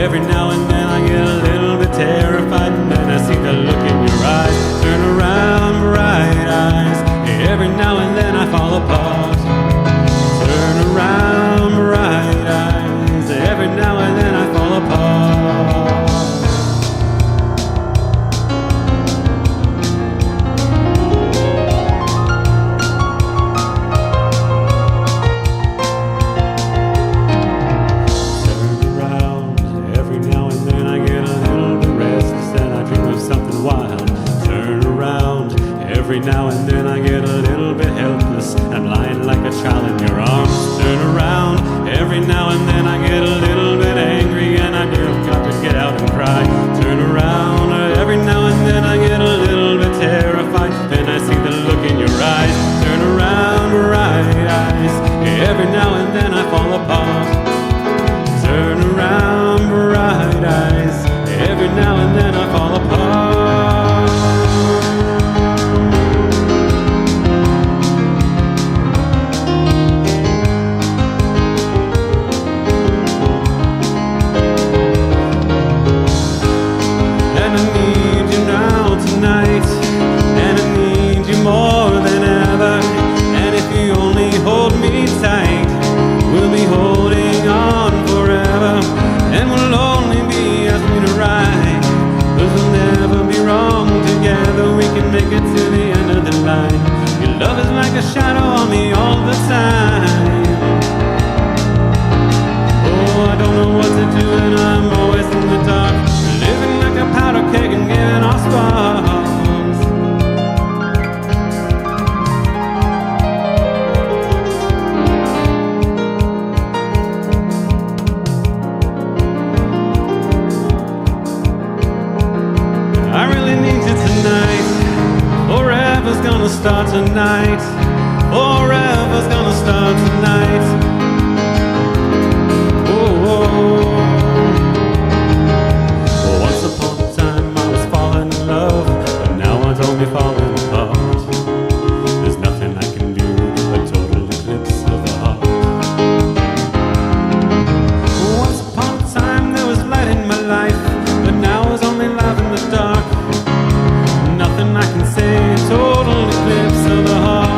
Every now and then I get a little bit terrified, and then I see the look in your eyes. Turn around, bright eyes. Every now and then I fall apart. Turn around, bright eyes. Every now and then I fall apart. Every now and then I get a little bit helpless. I'm lying like a child in your arms. Turn around. Every now and then I get a little bit angry, and I do got to get out and cry. Turn around. Every now and then I get a little bit terrified. Then I see the look in your eyes. Turn around, bright eyes. Every now and then I fall apart. Turn around, bright eyes. Every now and then I fall apart. Make it to the end of the line. Your love is like a shadow on me all the time. Oh, I don't know what to do, and I'm always in the dark, living like a powder keg and giving off sparks. I really need you tonight. Forever's gonna start tonight. Forever's gonna start tonight. Oh, oh. Once upon a time I was falling in love, but now I don't be falling apart. There's nothing I can do, a total eclipse of the heart. Once upon a time there was light in my life, but now it's only love in the dark. Nothing I can say, total eclipse of the heart.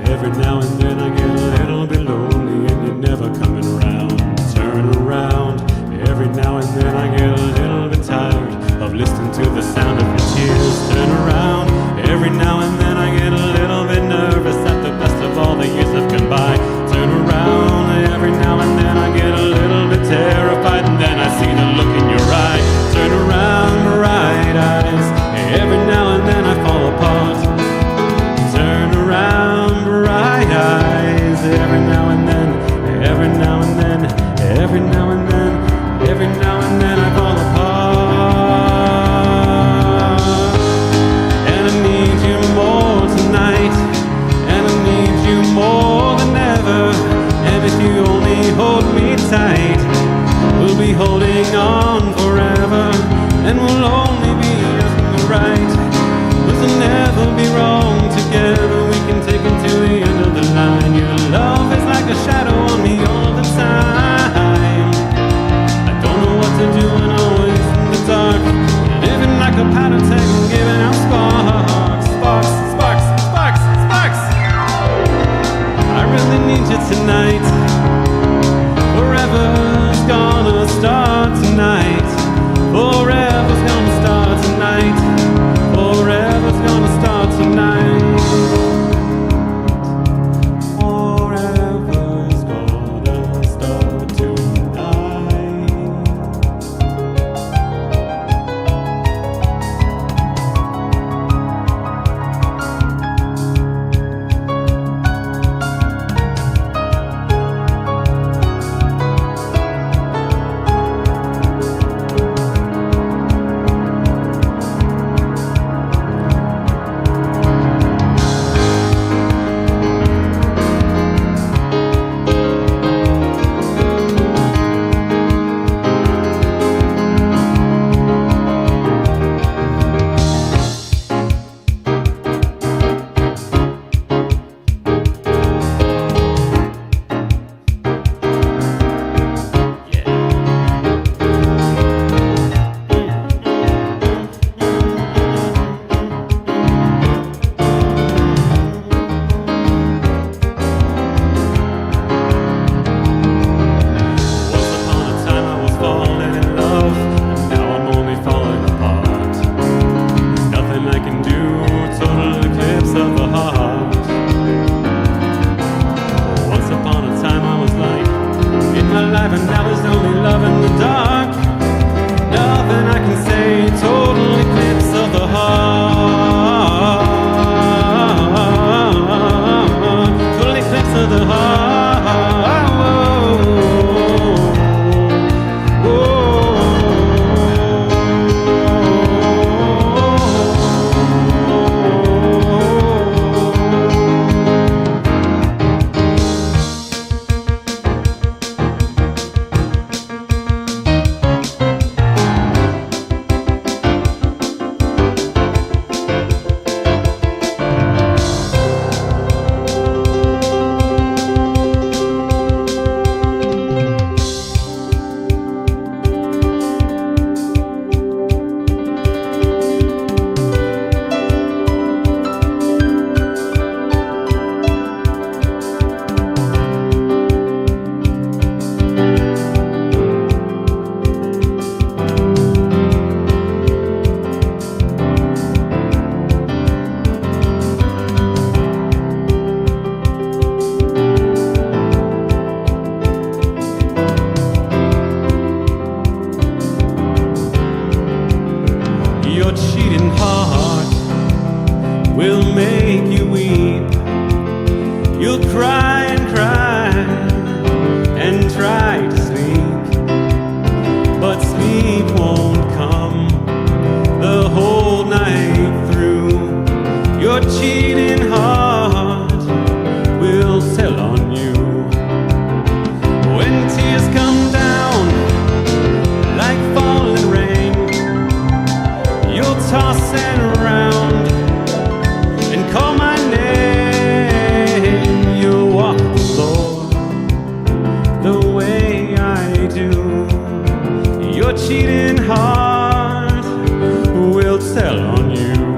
Every now and then I get a little bit lonely, and you're never coming around. Turn around. Every now and then I get a little bit tired of listening to the sound of your tears. Turn around. Every now and then I get a little bit nervous at the best of all the years have gone by. Turn around. Every now and then I get a little bit terrified, and then I see the look in your eye. Turn around, bright eyes. Every now and then I fall apart. Turn around, bright eyes. Every now and then, every now and then, every now and then, every now and then I fall apart. And I need you more tonight, and I need you more than ever. And if you only hold me tight, we'll be holding on forever, and we'll only be right. We'll never be wrong together. We can take it to the end of the line. Your love is like a shadow on me all the time. I don't Your cheating heart will tell on you.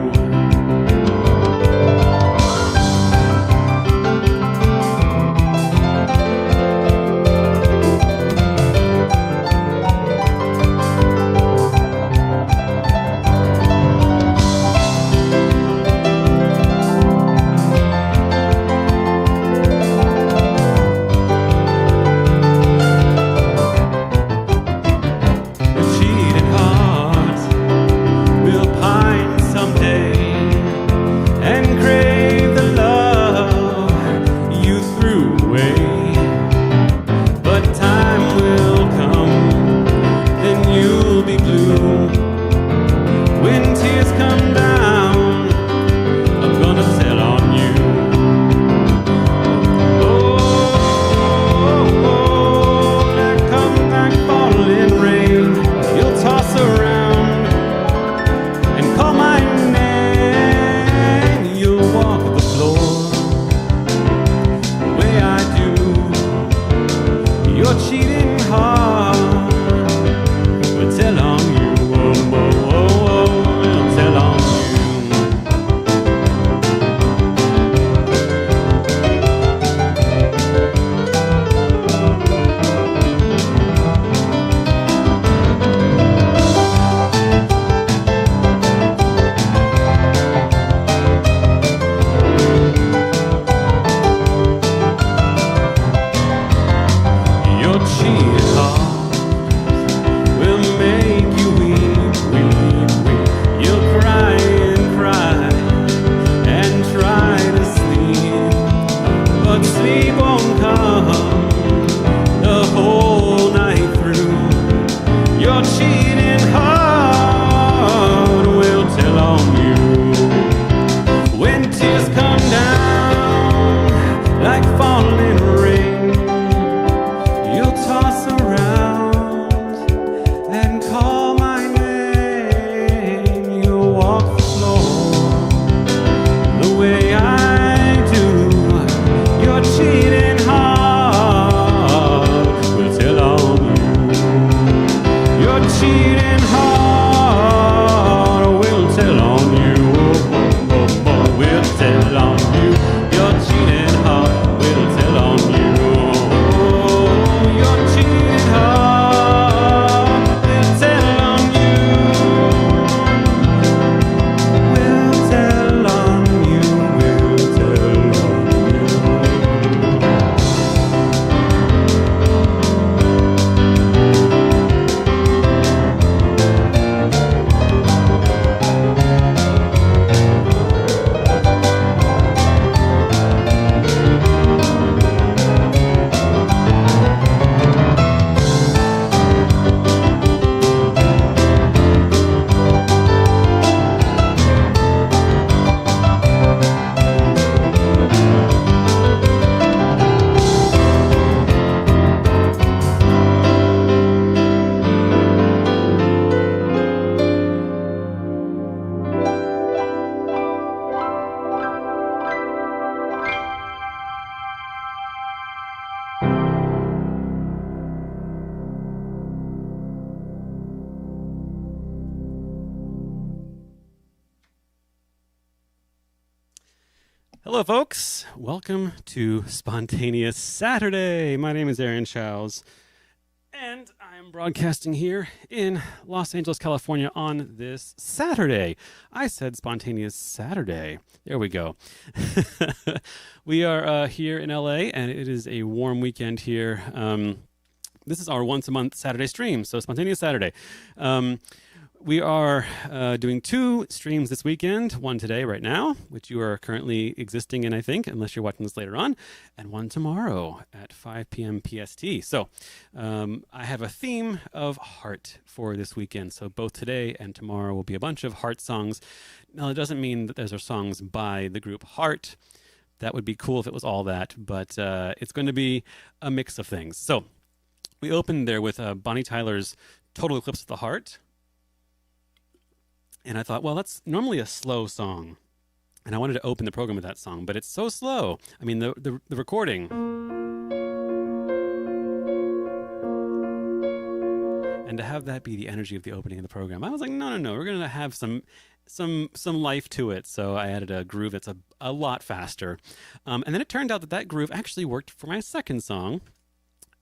Hello, folks. Welcome to Spontaneous Saturday. My name is Aaron Chowes, and I'm broadcasting here in Los Angeles, California on this Saturday. I said Spontaneous Saturday. There we go. We are here in LA, and it is a warm weekend here. This is our once-a-month Saturday stream, so Spontaneous Saturday. We are doing 2 streams this weekend, one today right now, which you are currently existing in, I think, unless you're watching this later on, and one tomorrow at 5 p.m. PST. So I have a theme of heart for this weekend. So both today and tomorrow will be a bunch of heart songs. Now, it doesn't mean that those are songs by the group Heart. That would be cool if it was all that, but it's going to be a mix of things. So we opened there with Bonnie Tyler's Total Eclipse of the Heart. And I thought, well, that's normally a slow song. And I wanted to open the program with that song, but it's so slow. I mean, the recording and to have that be the energy of the opening of the program, I was like, no, we're going to have some life to it. So I added a groove that's a lot faster. And then it turned out that groove actually worked for my second song.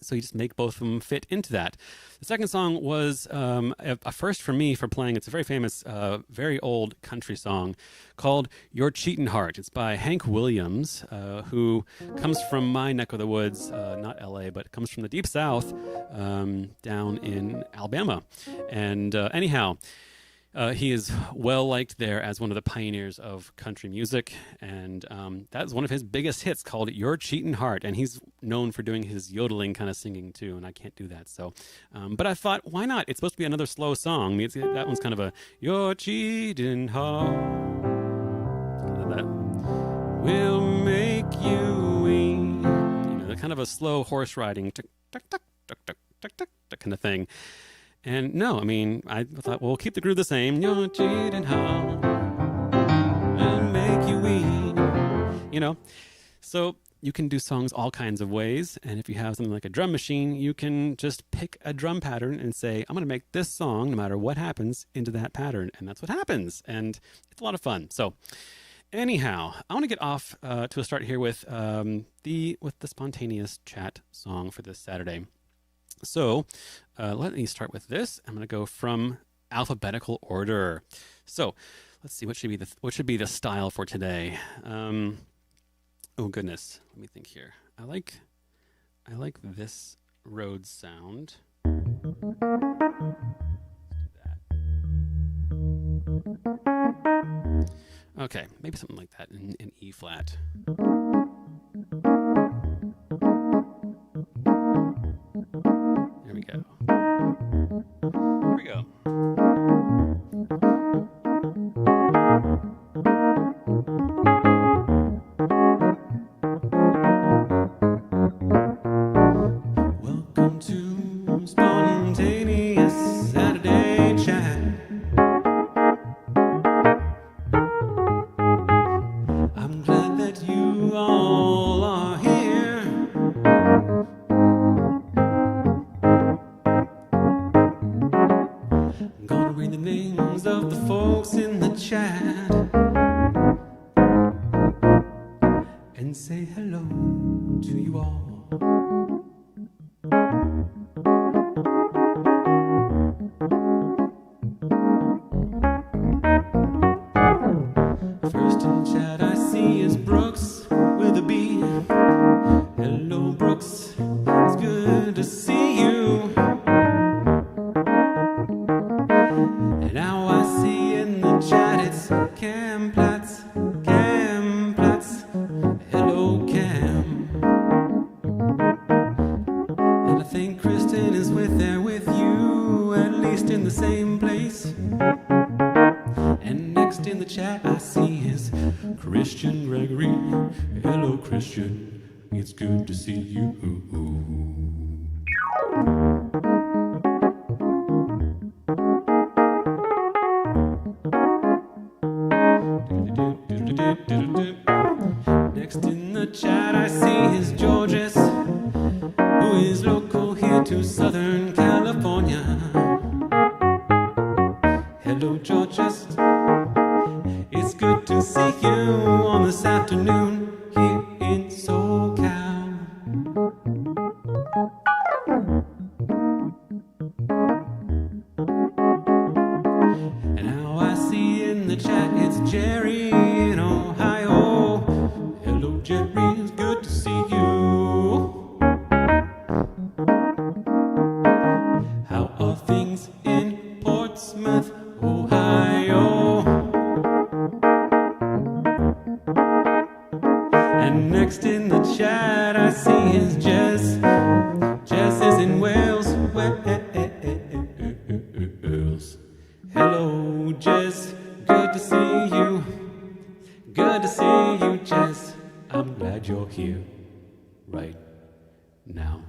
So you just make both of them fit into that. The second song was a first for me for playing. It's a very famous, very old country song called Your Cheatin' Heart. It's by Hank Williams, who comes from my neck of the woods, not LA, but comes from the Deep South, down in Alabama. And anyhow, he is well liked there as one of the pioneers of country music, and that is one of his biggest hits called Your Cheatin' Heart, and he's known for doing his yodeling kind of singing too, and I can't do that. So, but I thought, why not? It's supposed to be another slow song. That one's kind of a Your Cheatin' Heart. That will make you weep. The kind of a slow horse riding, tick, tick, tick, tick, tick, tick, tick, tick kind of thing. And no, I mean, I thought, well, we'll keep the groove the same. Your cheating heart will make you weep. So you can do songs all kinds of ways. And if you have something like a drum machine, you can just pick a drum pattern and say, I'm going to make this song, no matter what happens, into that pattern. And that's what happens. And it's a lot of fun. So anyhow, I want to get off to a start here with the spontaneous chat song for this Saturday. So let me start with this. I'm going to go from alphabetical order. So let's see, what should be the style for today? Oh goodness, let me think here. I like this Rhodes sound. Let's do that. Okay, maybe something like that in E flat. Here we go. Welcome to Spontaneous Saturday Chat. I'm glad that you all are here. I'm gonna read the names of the folks in the chat and say hello to you all. First in chat I see is Brooks with a B. Hello Brooks, it's good to see you. And now I see in the chat it's Cam Platts. Hello Cam. And I think Kristen is with you, at least in the same place. And next in the chat I see is Christian Gregory. Hello Christian, it's good to see you. Next in the chat I see is Georges, who is local here to Southern California. Hello Georges, it's good to see you on this afternoon here in SoCal. And now I see in the chat it's Jerry in Ohio. Hello Jerry, it's good to see you. How are things in Portsmouth, Ohio? And next in the chat I see is Jess. Jess is in Wales. Hello Jess, good to see you. Good to see you Jess. I'm glad you're here right now.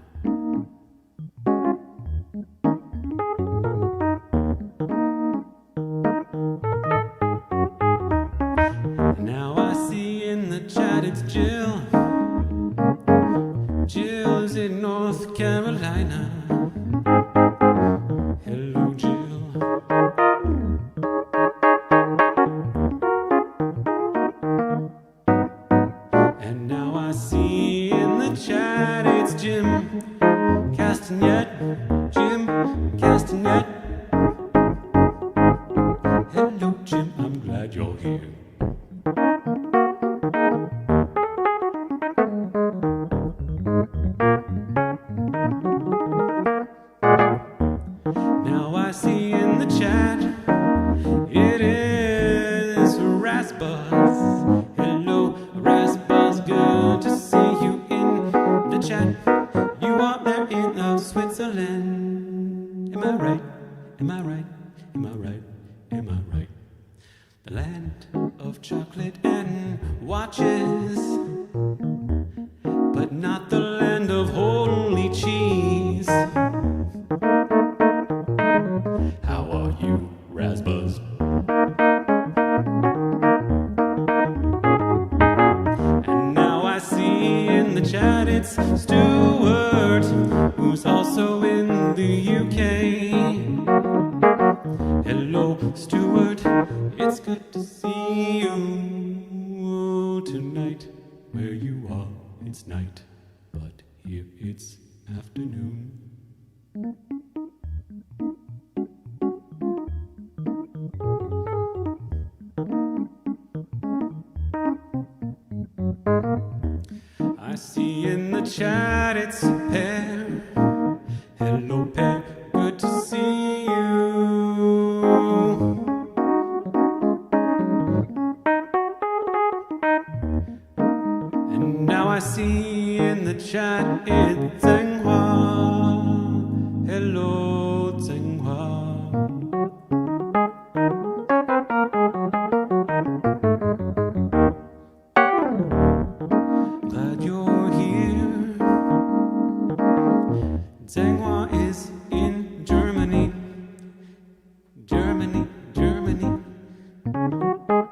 net. Hello, Jim, I'm glad you're here. Now I see in the chat, it is Rasbus. Hello, Rasbus, good to see you in the chat. You are there in Switzerland. Am I right? Am I right? Am I right? Am I right? The land of chocolate and watches, but not the land of holy cheese. How are you, Rasbus? And now I see in the chat it's Stuart, who's also in the UK. Hello, Stuart, it's good to see you tonight. Where you are, it's night, but here it's afternoon. I see in the chat it's Pear. Hello, Pear, good to see you. And now I see in the chat it's Zhenghua. Hello, Zhenghua. Glad you're here. Zhenghua is in Germany. Germany, Germany.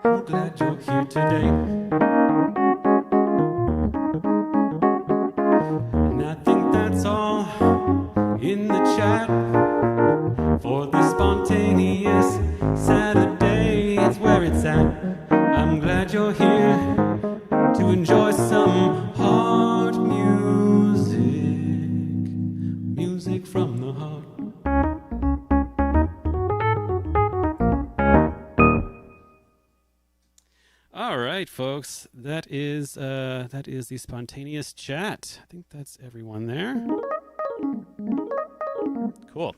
I'm glad you're here today. And I think that's all in the chat for the spontaneous Saturday. It's where it's at. I'm glad you're here to enjoy some heart music, music from the heart. All right, folks, that is the spontaneous chat. I think that's everyone there. Cool.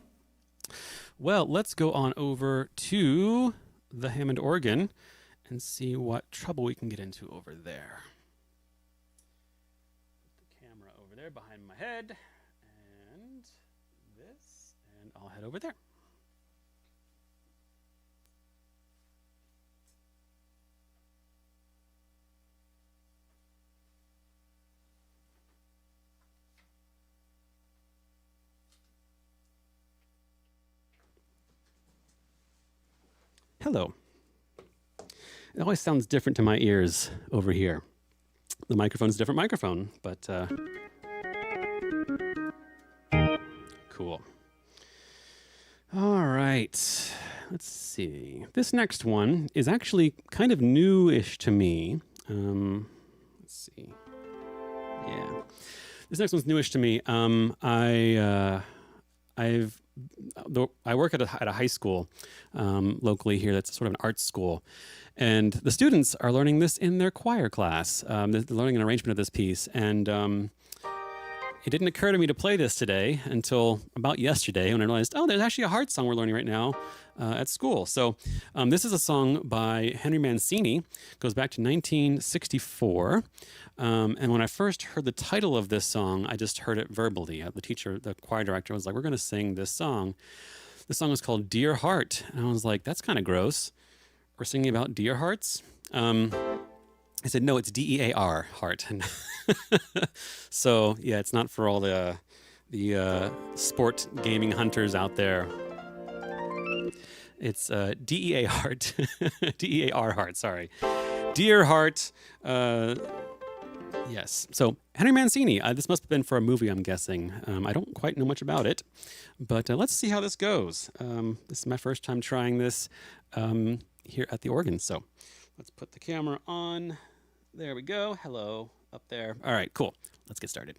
Well, let's go on over to the Hammond organ and see what trouble we can get into over there. Put the camera over there behind my head, and this, and I'll head over there. Hello. It always sounds different to my ears over here. The microphone's a different microphone, but cool. All right, let's see. This next one is actually kind of newish to me. Let's see. Yeah, this next one's newish to me. I work at a high school locally here. That's sort of an art school. And the students are learning this in their choir class. They're learning an arrangement of this piece. And it didn't occur to me to play this today until about yesterday when I realized, oh, there's actually a heart song we're learning right now at school. So this is a song by Henry Mancini. It goes back to 1964. And when I first heard the title of this song, I just heard it verbally. The choir director was like, we're going to sing this song. The song is called Dear Heart. And I was like, that's kind of gross. We're singing about deer hearts? I said, no, it's D-E-A-R, heart. So, yeah, it's not for all the sport gaming hunters out there. It's D-E-A heart. D-E-A-R heart, sorry. Dear heart. Yes. So, Henry Mancini. This must have been for a movie, I'm guessing. I don't quite know much about it. But let's see how this goes. This is my first time trying this here at the organ. So, let's put the camera on. There we go. Hello, up there. All right, cool. Let's get started.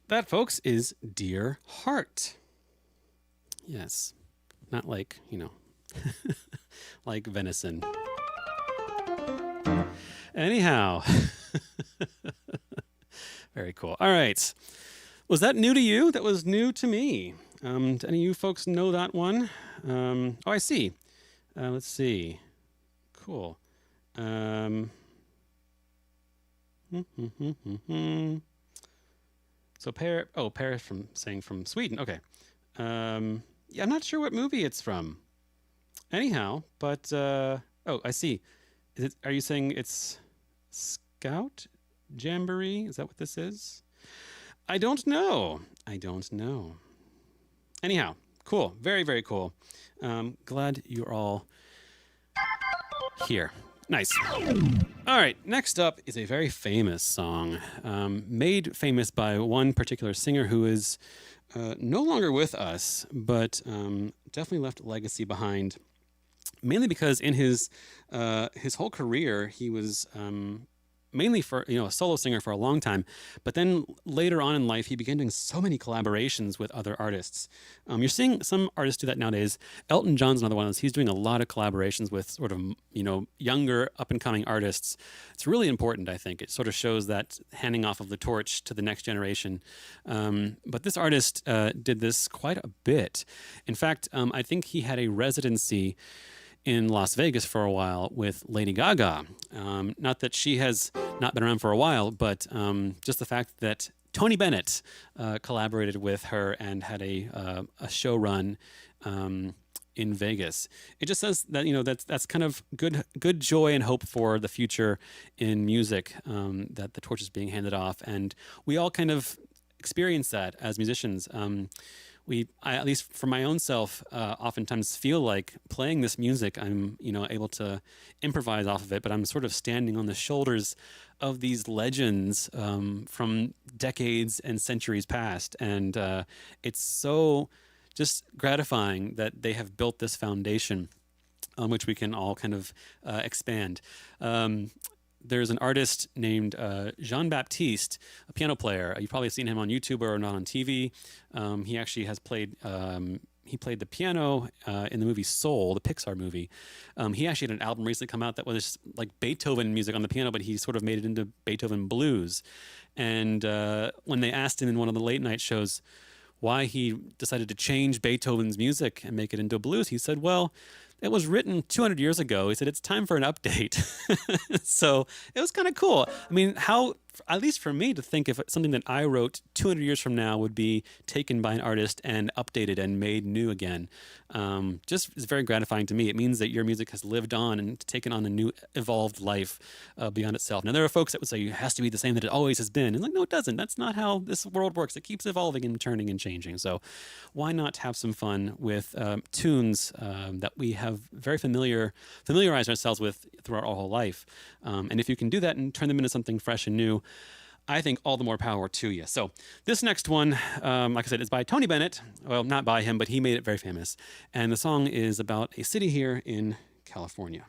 That, folks, is Dear Heart. Yes, not like, like venison. Anyhow, very cool. All right. Was that new to you? That was new to me. Do any of you folks know that one? Oh, I see. Let's see. Cool. So Paris from Sweden. Okay. Yeah, I'm not sure what movie it's from. Anyhow, but I see. Are you saying it's Scout Jamboree? Is that what this is? I don't know. Anyhow, cool. Very, very cool. Glad you're all here. Nice. All right, next up is a very famous song, made famous by one particular singer who is no longer with us, but definitely left a legacy behind, mainly because in his whole career, he was mainly a solo singer for a long time, but then later on in life, he began doing so many collaborations with other artists. You're seeing some artists do that nowadays. Elton John's another one of those. He's doing a lot of collaborations with sort of, younger up-and-coming artists. It's really important, I think. It sort of shows that handing off of the torch to the next generation. But this artist did this quite a bit. In fact, I think he had a residency in Las Vegas for a while with Lady Gaga. Not that she has not been around for a while, but just the fact that Tony Bennett collaborated with her and had a show run in Vegas. It just says that that's kind of good joy and hope for the future in music, that the torch is being handed off, and we all kind of experience that as musicians. I, at least for my own self, oftentimes feel like playing this music, I'm, able to improvise off of it, but I'm sort of standing on the shoulders of these legends from decades and centuries past. And it's so just gratifying that they have built this foundation on which we can all kind of expand. There's an artist named Jean-Baptiste, a piano player. You've probably seen him on YouTube or not on TV. He actually has played the piano in the movie Soul, the Pixar movie. He actually had an album recently come out that was like Beethoven music on the piano, but he sort of made it into Beethoven blues. And when they asked him in one of the late night shows why he decided to change Beethoven's music and make it into blues, he said, well, It was written 200 years ago. He said, it's time for an update. So it was kind of cool. I mean, how, at least for me, to think if something that I wrote 200 years from now would be taken by an artist and updated and made new again. Just is very gratifying to me. It means that your music has lived on and taken on a new evolved life beyond itself. Now, there are folks that would say it has to be the same that it always has been. And like, no, it doesn't. That's not how this world works. It keeps evolving and turning and changing. So why not have some fun with tunes that we have very familiarized ourselves with throughout our whole life. And if you can do that and turn them into something fresh and new, I think all the more power to you. So this next one, like I said, is by Tony Bennett. Well, not by him, but he made it very famous. And the song is about a city here in California.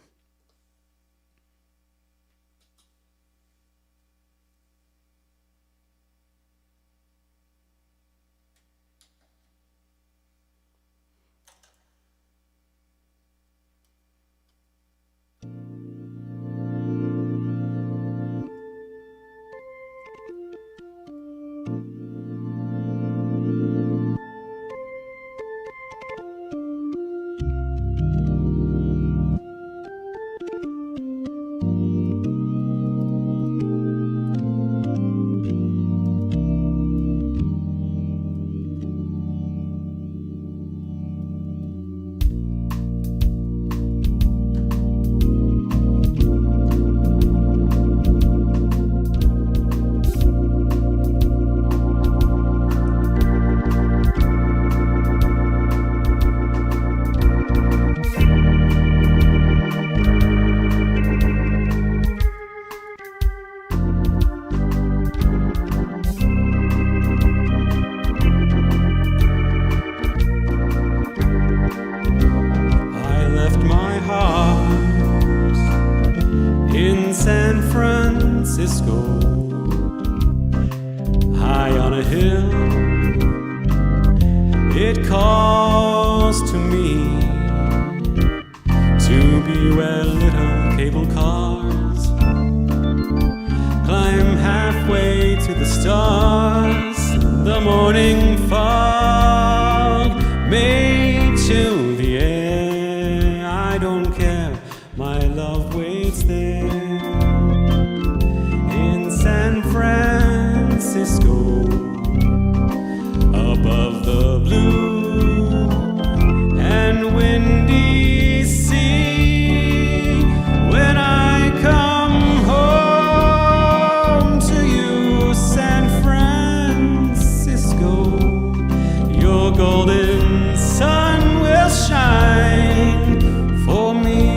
High on a hill, it calls to me to be where little cable cars climb halfway to the stars. The morning fog may chill the air. I don't care, my love waits there in San Francisco, above the blue and windy sea. When I come home to you, San Francisco, your golden sun will shine for me.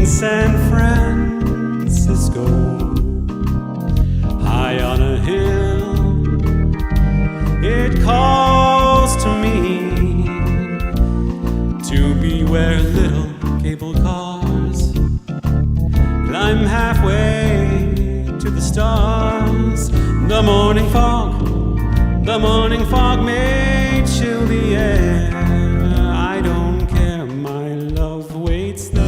San Francisco, high on a hill, it calls to me to be where little cable cars climb halfway to the stars. The morning fog may chill the air. I don't care, my love waits there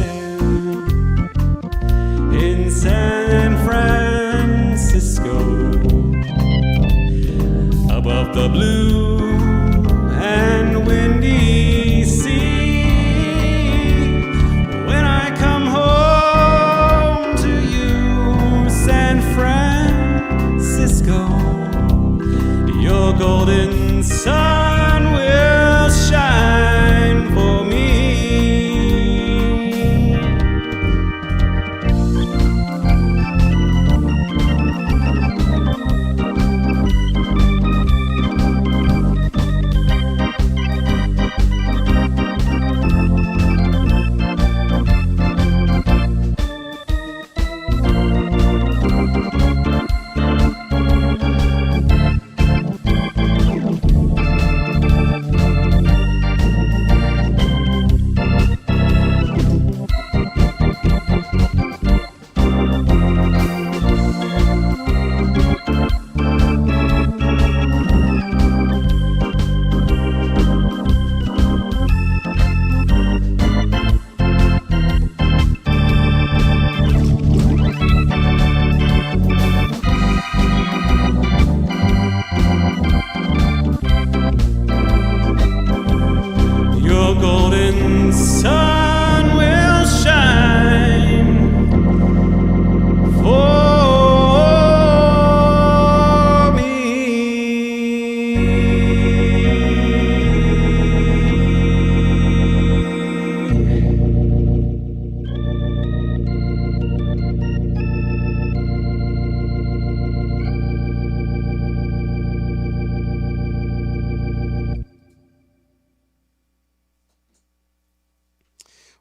in San Francisco, above the blue and windy sea. When I come home to you, San sun will shine for me. Your golden sun will shine for me.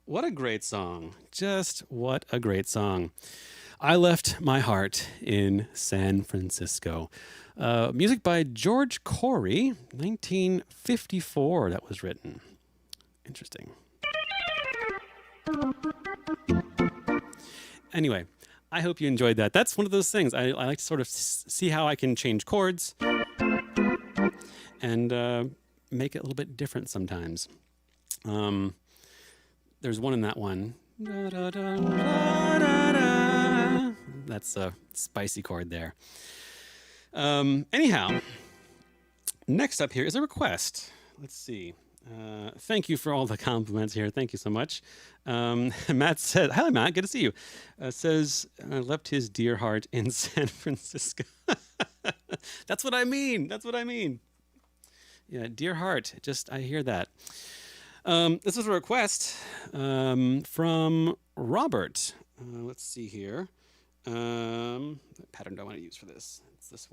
What a great song. Just what a great song. I Left My Heart in San Francisco. Music by George Corey, 1954 that was written. Interesting. Anyway, I hope you enjoyed that. That's one of those things. I like to sort of see how I can change chords and make it a little bit different sometimes. There's one in that one. That's a spicy chord there. Anyhow, next up here is a request. Let's see. Thank you for all the compliments here. Thank you so much. Matt said, hi, Matt. Good to see you. Says, left his dear heart in San Francisco. That's what I mean. That's what I mean. Yeah, dear heart. Just, I hear that. This is a request from Robert. Let's see here. What pattern do I want to use for this? It's this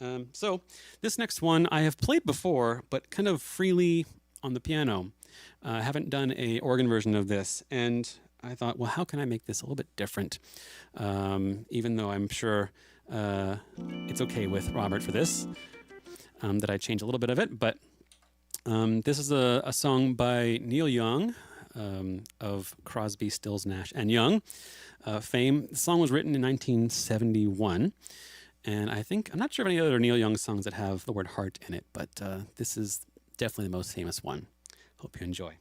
one. So this next one I have played before, but kind of freely on the piano. I haven't done a organ version of this, and I thought, well, how can I make this a little bit different? Even though I'm sure it's okay with Robert for this, that I change a little bit of it, but this is a song by Neil Young of Crosby, Stills, Nash and Young fame. The song was written in 1971, and I'm not sure of any other Neil Young songs that have the word heart in it, but this is definitely the most famous one. Hope you enjoy.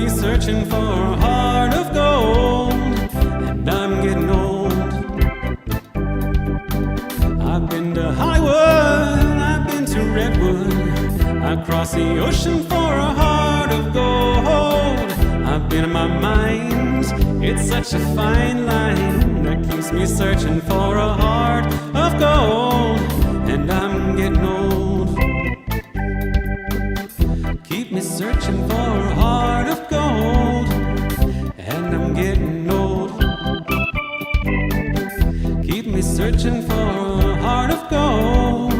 Searching for a heart of gold, and I'm getting old. I've been to Hollywood, I've been to Redwood, I crossed the ocean for a heart of gold. I've been in my mind, it's such a fine line that keeps me searching for a heart of gold, and I'm getting old. Keep me searching for a heart of gold, and I'm getting old. Keep me searching for a heart of gold,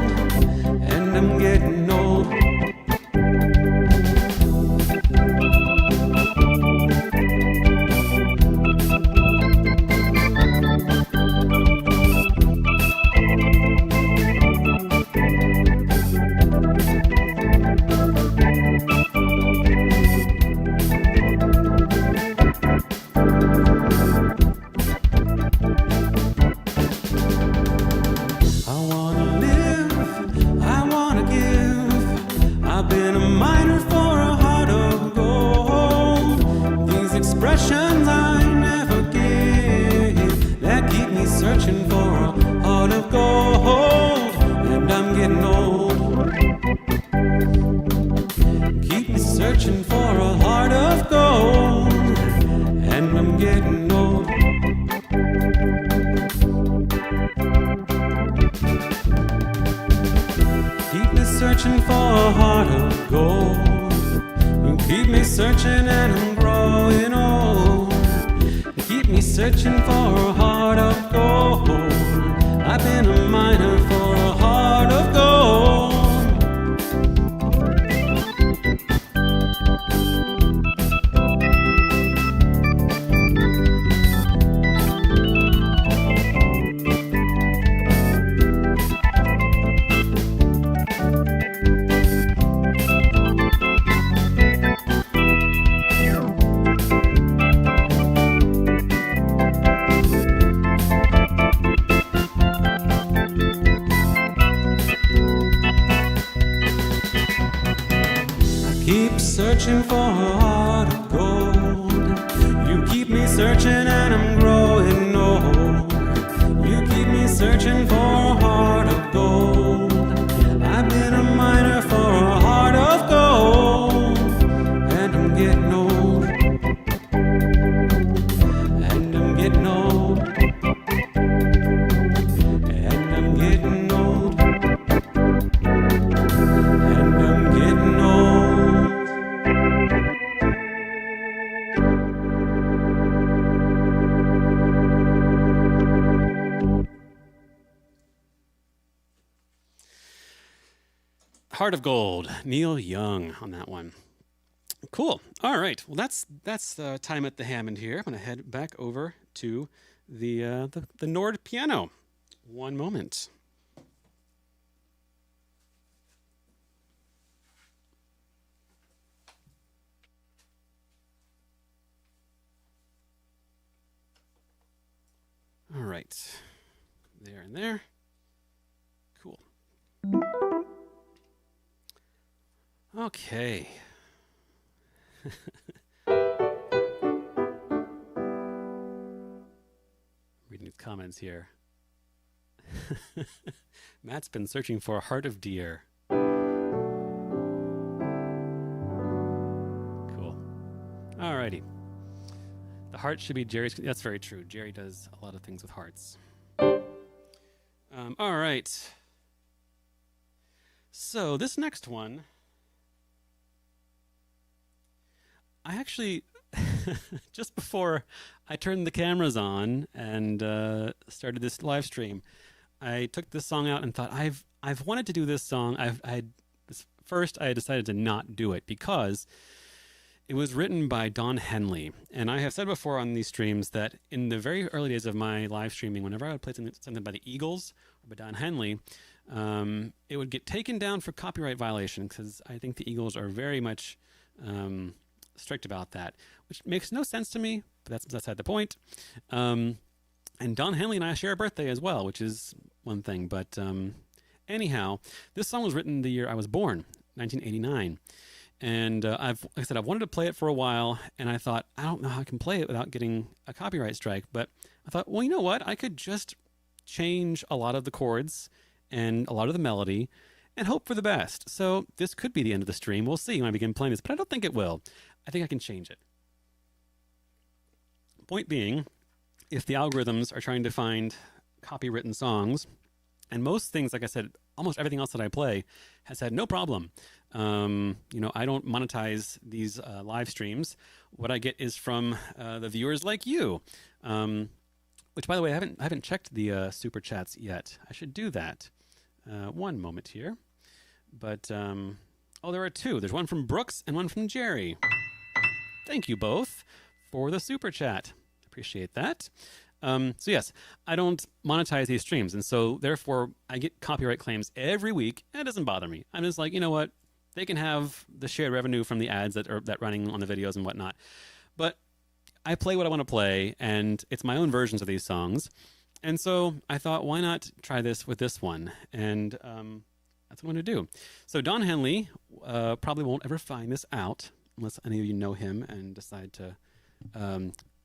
getting old. Keep me searching for a heart of gold, and I'm getting old. Keep me searching for a heart of gold. You keep me searching and I'm growing old. You keep me searching for a heart of gold. I've been a miner for a heart of gold. Keep searching for a heart of gold. You keep me searching and I'm growing old. You keep me searching for a heart of gold. I've been a miner for a heart of gold, and I'm getting old. And I'm getting old. And I'm getting old. And I'm getting old. Heart of Gold, Neil Young on that one. Cool. All right. Well, that's time at the Hammond here. I'm going to head back over to the Nord piano. One moment. All right. There and there. Cool. Okay. Reading these comments here. Matt's been searching for a heart of deer. Cool. Alrighty. The heart should be Jerry's. That's very true. Jerry does a lot of things with hearts. All right. So this next one, I actually, just before I turned the cameras on and started this live stream, I took this song out and thought, I've wanted to do this song. First, I decided to not do it because it was written by Don Henley. And I have said before on these streams that in the very early days of my live streaming, whenever I would play something by the Eagles or by Don Henley, it would get taken down for copyright violation because I think the Eagles are very much strict about that, which makes no sense to me, but that's beside the point. And Don Henley and I share a birthday as well, which is one thing. But anyhow, this song was written the year I was born, 1989. And like I said, I've wanted to play it for a while, and I thought, I don't know how I can play it without getting a copyright strike. But I thought, well, you know what? I could just change a lot of the chords and a lot of the melody and hope for the best. So this could be the end of the stream. We'll see when I begin playing this, but I don't think it will. I think I can change it. Point being, if the algorithms are trying to find copywritten songs, and most things, like I said, almost everything else that I play has had no problem. I don't monetize these live streams. What I get is from the viewers like you, which, by the way, I haven't checked the super chats yet. I should do that. One moment here. But, there are two. There's one from Brooks and one from Jerry. Thank you both for the super chat. Appreciate that. So yes, I don't monetize these streams, and so therefore I get copyright claims every week, and it doesn't bother me. I'm just like, you know what? They can have the shared revenue from the ads that are running on the videos and whatnot. But I play what I want to play, and it's my own versions of these songs. And so I thought, why not try this with this one? And that's what I'm going to do. So Don Henley probably won't ever find this out unless any of you know him and decide to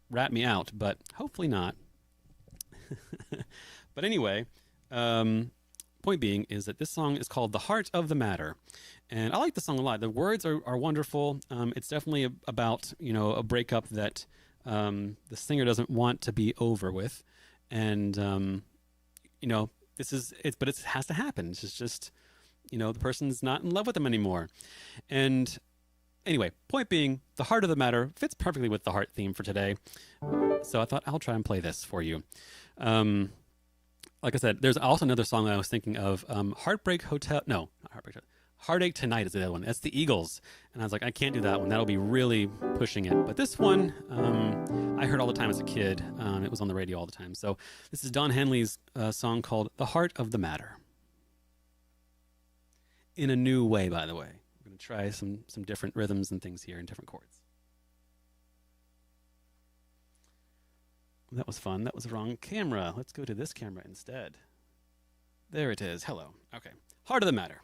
rat me out, but hopefully not. But anyway, point being is that this song is called The Heart of the Matter. And I like the song a lot. The words are wonderful. It's definitely about, a breakup that the singer doesn't want to be over with. And, but it has to happen. It's just, the person's not in love with them anymore. And anyway, point being, The Heart of the Matter fits perfectly with the heart theme for today. So I thought I'll try and play this for you. Like I said, there's also another song that I was thinking of. Heartbreak Hotel. No, not Heartbreak Hotel. Heartache Tonight is the other one. That's the Eagles. And I was like, I can't do that one. That'll be really pushing it. But this one, I heard all the time as a kid. It was on the radio all the time. So this is Don Henley's song called The Heart of the Matter. In a new way, by the way. We're going to try some different rhythms and things here and different chords. That was fun. That was the wrong camera. Let's go to this camera instead. There it is. Hello. Okay. Heart of the Matter.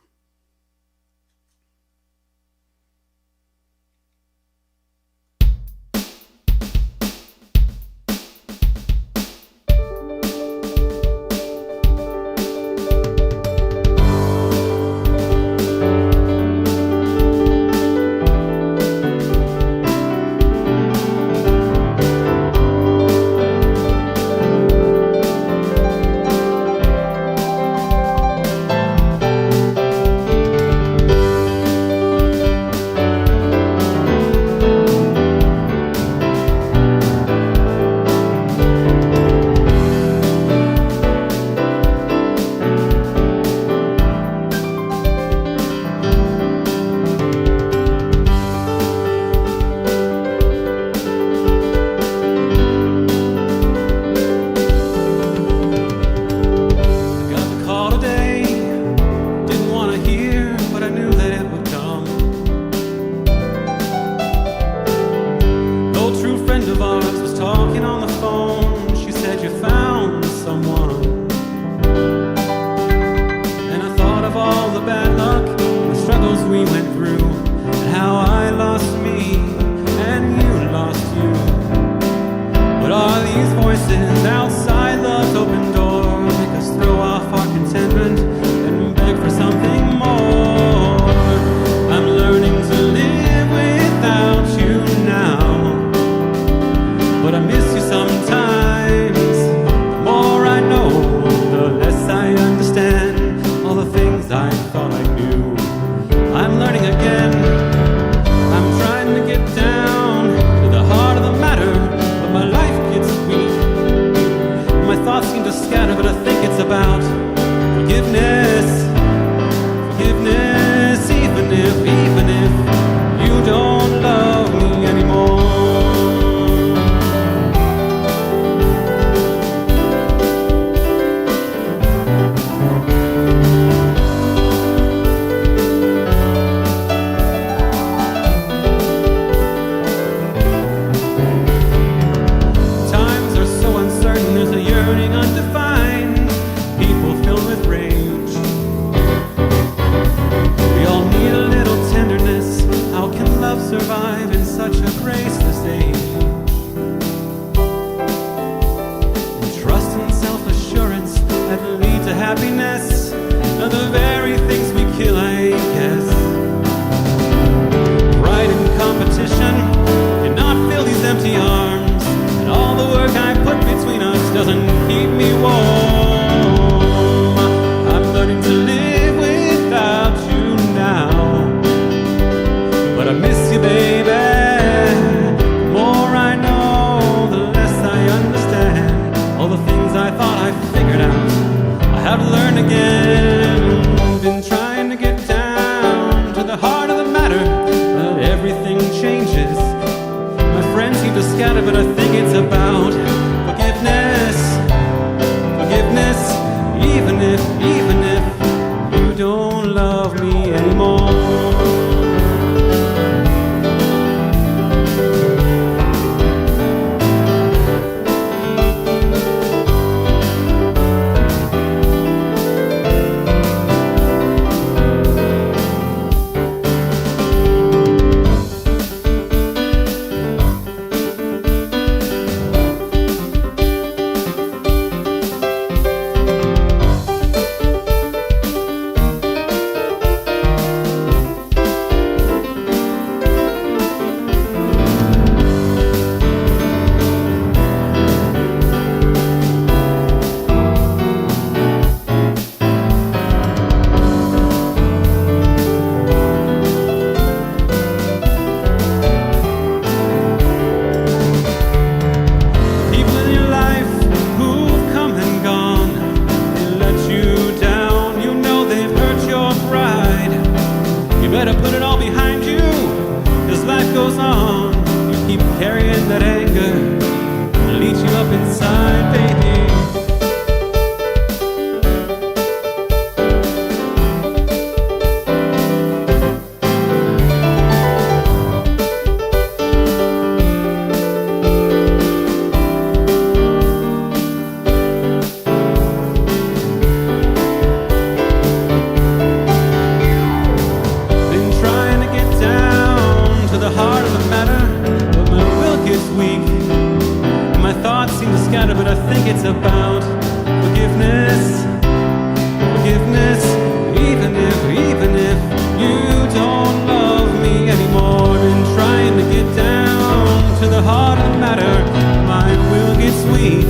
Even if you don't love me anymore, been trying to get down to the heart of the matter. Mine will get sweet.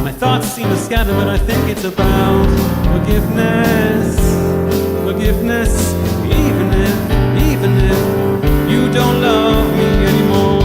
My thoughts seem to scatter, but I think it's about forgiveness. Forgiveness. Even if you don't love me anymore.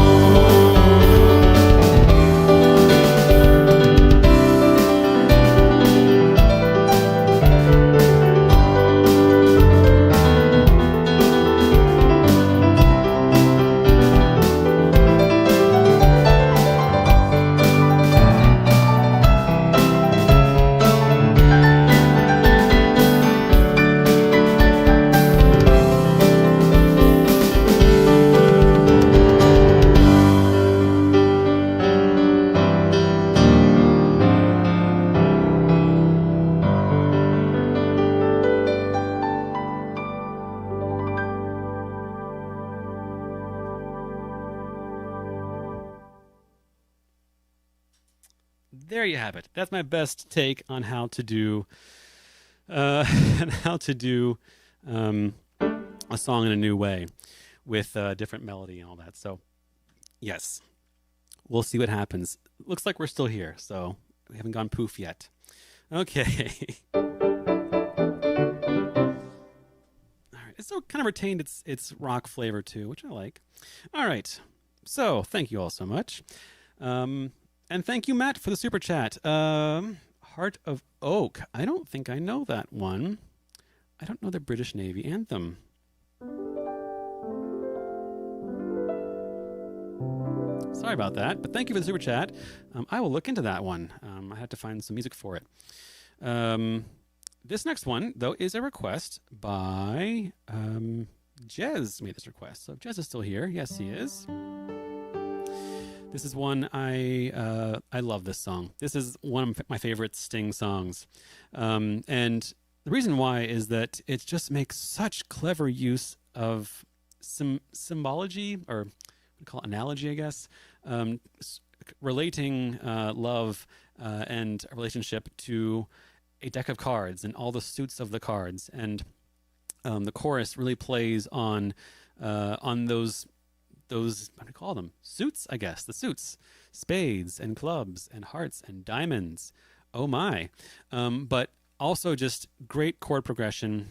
There you have it. That's my best take on how to do a song in a new way with different melody and all that. So, yes, we'll see what happens. Looks like we're still here, so we haven't gone poof yet. Okay. All right. It's still kind of retained its rock flavor too, which I like. All right. So, thank you all so much. And thank you, Matt, for the super chat. Heart of Oak. I don't think I know that one. I don't know the British Navy anthem. Sorry about that, but thank you for the super chat. I will look into that one. I had to find some music for it. This next one, though, is a request by Jez made this request. So if Jez is still here, yes, he is. This is one I love this song. This is one of my favorite Sting songs. And the reason why is that it just makes such clever use of symbology, or what do you call it, analogy, I guess, relating love and a relationship to a deck of cards and all the suits of the cards. And the chorus really plays on those, what do you call them? Suits, I guess. The suits. Spades and clubs and hearts and diamonds. Oh my. But also just great chord progression.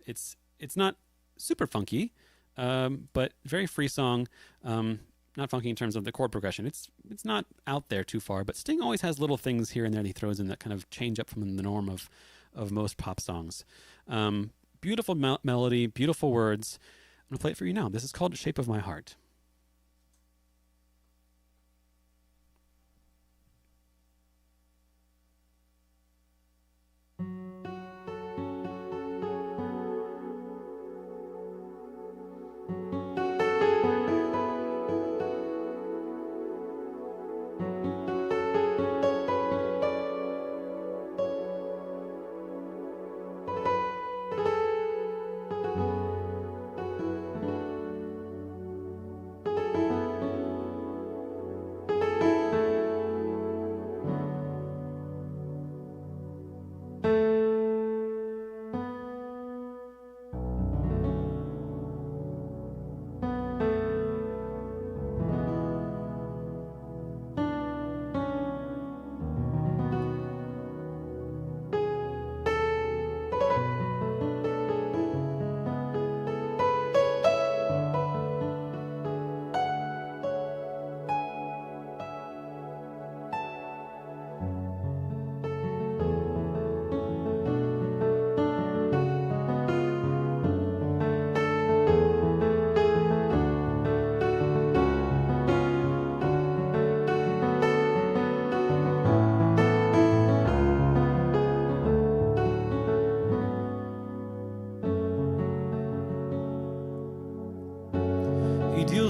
It's not super funky, but very free song. Not funky in terms of the chord progression. It's not out there too far, but Sting always has little things here and there that he throws in that kind of change up from the norm of most pop songs. Beautiful melody, beautiful words. I'm going to play it for you now. This is called Shape of My Heart.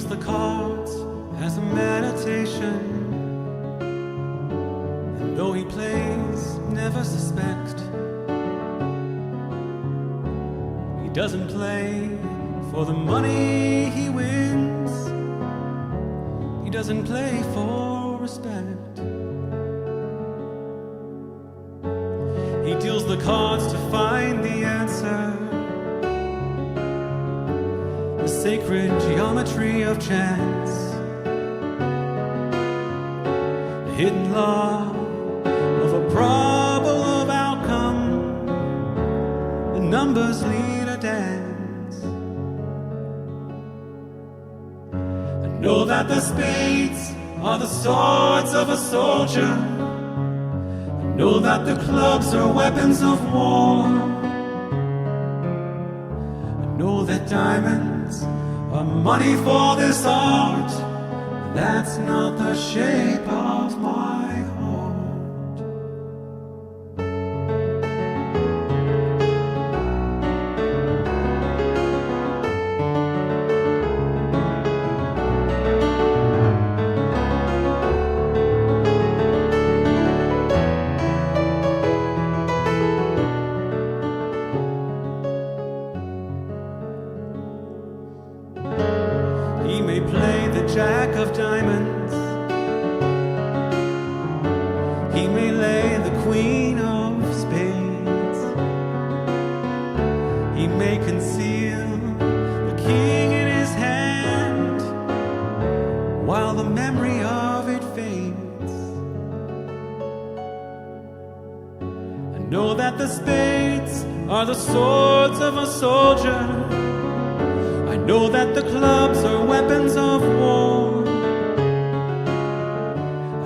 The cards as a meditation, and though he plays, never suspect. He doesn't play for the money he wins. He doesn't play for respect. He deals the cards to find the answer. sacred geometry of chance, the hidden law of a problem of outcome, the numbers lead a dance. I know that the spades are the swords of a soldier. I know that the clubs are weapons of war. I know that diamonds are money for this art. That's not the shape of my heart. He may play the jack of diamonds, he may lay the queen of spades, he may conceal the king in his hand while the memory of it fades. I know that the spades are the swords of a soldier. I know that the clubs are weapons of war.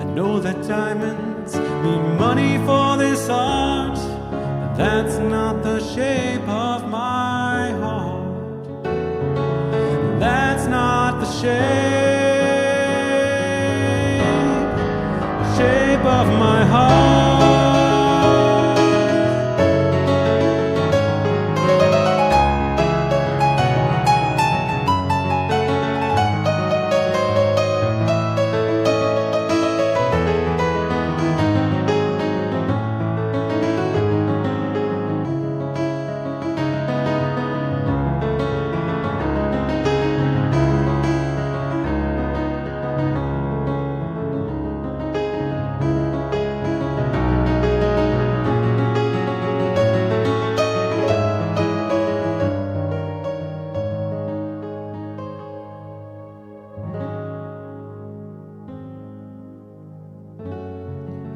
I know that diamonds mean money for this art, but that's not the shape of my heart. That's not the shape of my heart.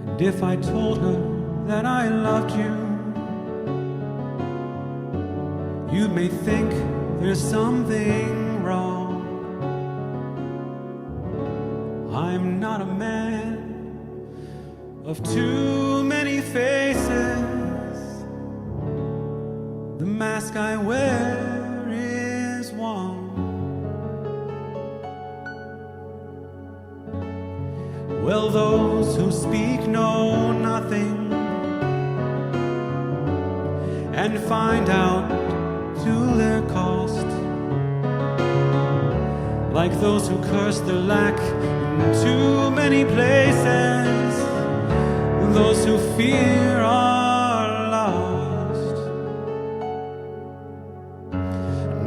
And if I told her that I loved you, you may think there's something wrong. I'm not a man of too many faces. The mask I wear is one. Well, those who speak know nothing and find out to their cost, like those who curse their lack in too many places. Those who fear are lost.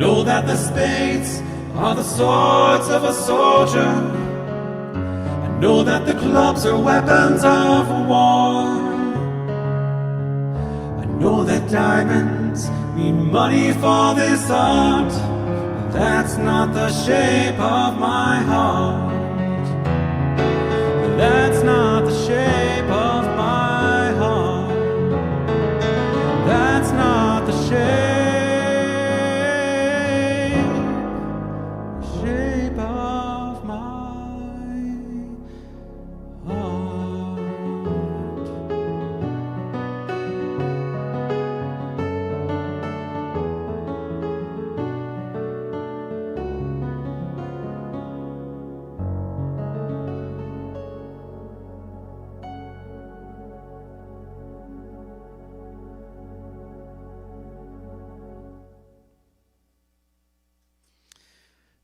Know that the spades are the swords of a soldier. Know that the clubs are weapons of war. I know that diamonds mean money for this art. That's not the shape of my heart. That's not the shape of my heart. That's not the shape of my heart.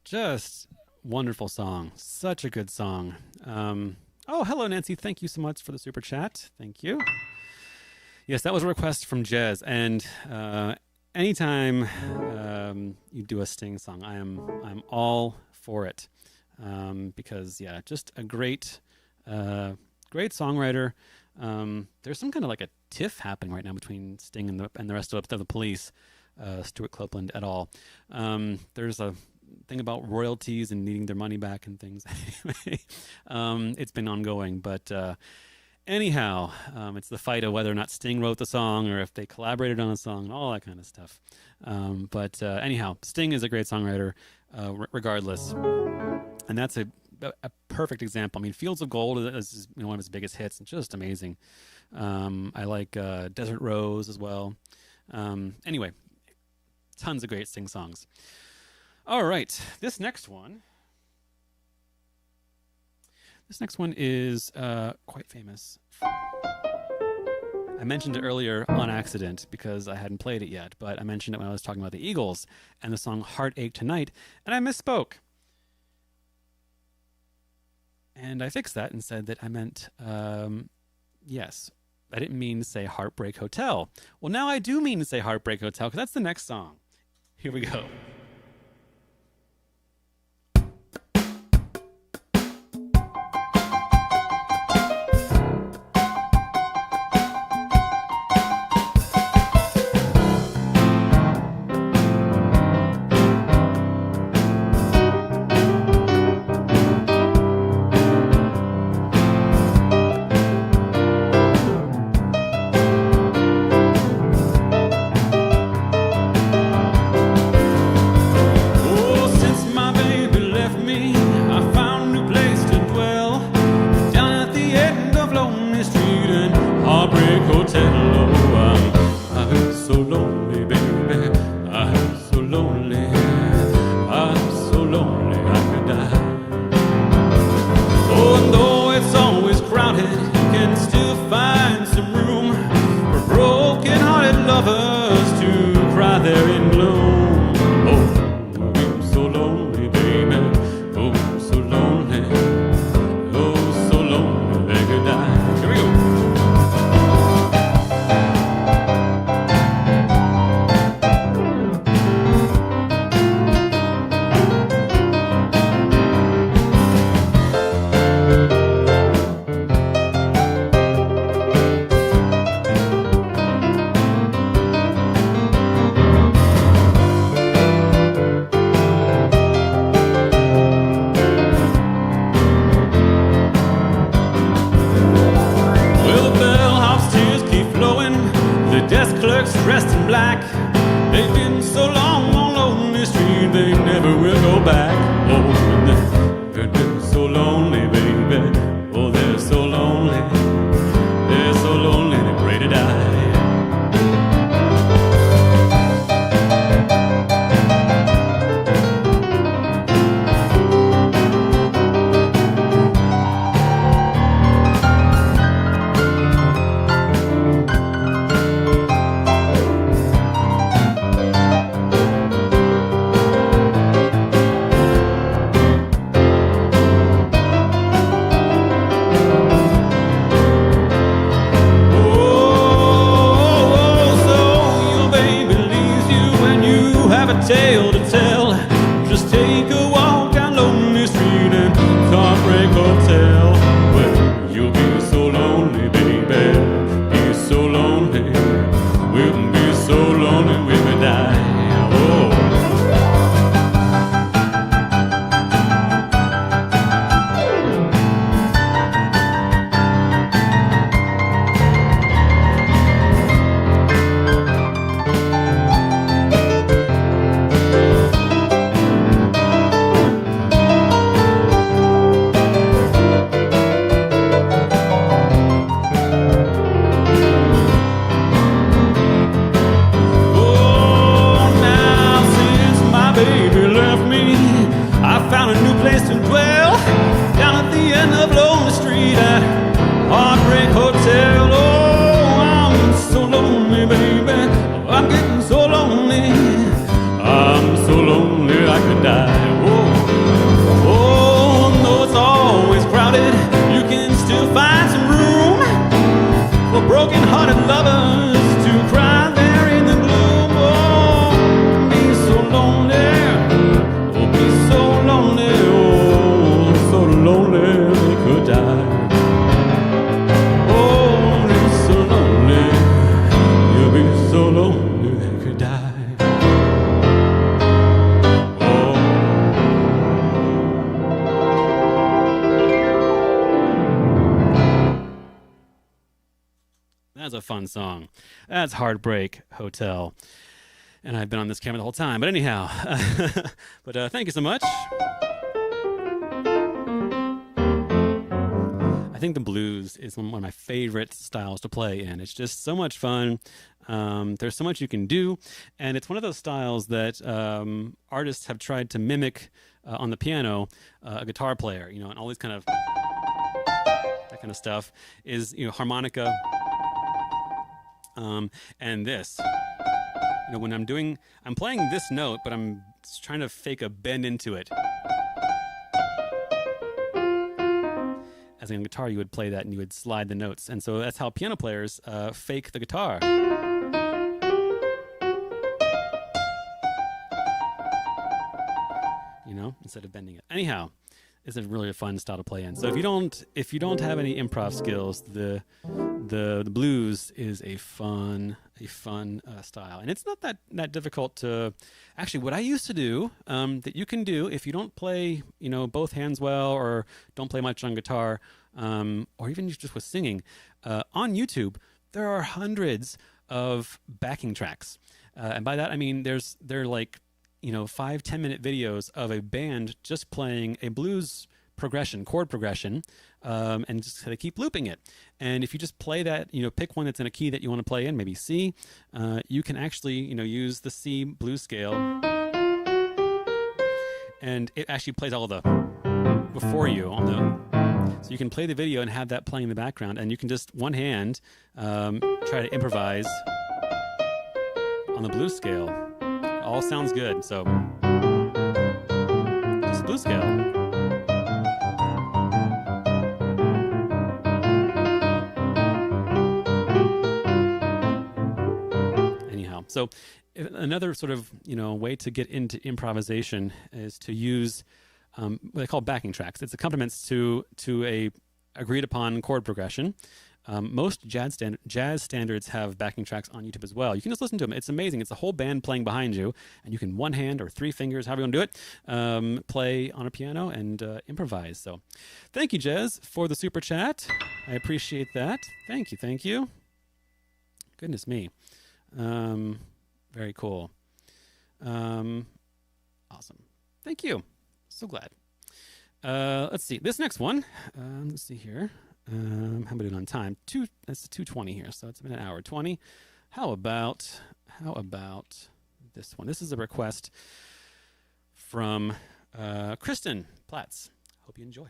Just wonderful song. Such a good song. Oh, hello, Nancy. Thank you so much for the super chat. Thank you. Yes, that was a request from Jez. And anytime you do a Sting song, I'm all for it. Because, yeah, just a great songwriter. There's some kind of like a tiff happening right now between Sting and the rest of the Police, Stuart Copeland et al. There's a thing about royalties and needing their money back and things. Anyway, it's been ongoing, but anyhow, it's the fight of whether or not Sting wrote the song or if they collaborated on a song and all that kind of stuff. But anyhow, Sting is a great songwriter, regardless, and that's a perfect example. I mean, Fields of Gold is one of his biggest hits, and just amazing. I like Desert Rose as well. Anyway, tons of great Sting songs. All right, this next one is quite famous. I mentioned it earlier on accident because I hadn't played it yet, but I mentioned it when I was talking about the Eagles and the song Heartache Tonight, and I misspoke. And I fixed that and said that I meant, yes, I didn't mean to say Heartbreak Hotel. Well, now I do mean to say Heartbreak Hotel because that's the next song. Here we go. a fun song. That's Heartbreak Hotel. And I've been on this camera the whole time. But anyhow, thank you so much. I think the blues is one of my favorite styles to play in. It's just so much fun. There's so much you can do. And it's one of those styles that artists have tried to mimic on the piano, a guitar player, and all these kind of, that kind of stuff is, harmonica. And this, when I'm playing this note, but I'm trying to fake a bend into it. As on guitar, you would play that and you would slide the notes. And so that's how piano players fake the guitar. Instead of bending it. Anyhow, it's a really fun style to play in. So if you don't have any improv skills, the blues is a fun style, and it's not that difficult to. Actually, what I used to do that you can do if you don't play both hands well or don't play much on guitar, or even just with singing, on YouTube there are hundreds of backing tracks, and by that I mean they're like 5-10 minute videos of a band just playing a blues chord progression, and just kind of keep looping it. And if you just play that, pick one that's in a key that you want to play in, maybe C, you can actually, use the C blues scale, and it actually plays all the before you on the. So you can play the video and have that playing in the background, and you can just one hand try to improvise on the blues scale. It all sounds good. So just blues scale. So another sort of, way to get into improvisation is to use what they call backing tracks. It's accompaniments to a agreed upon chord progression. Most jazz standards have backing tracks on YouTube as well. You can just listen to them. It's amazing. It's a whole band playing behind you, and you can one hand or three fingers, however you want to do it, play on a piano and improvise. So thank you, Jez, for the super chat. I appreciate that. Thank you. Goodness me. Very cool. Awesome. Thank you. So glad. Let's see. This next one. Let's see here. How am I doing on time? That's 2:20 here, so it's been an hour 20. How about this one? This is a request from Kristen Platz. Hope you enjoy.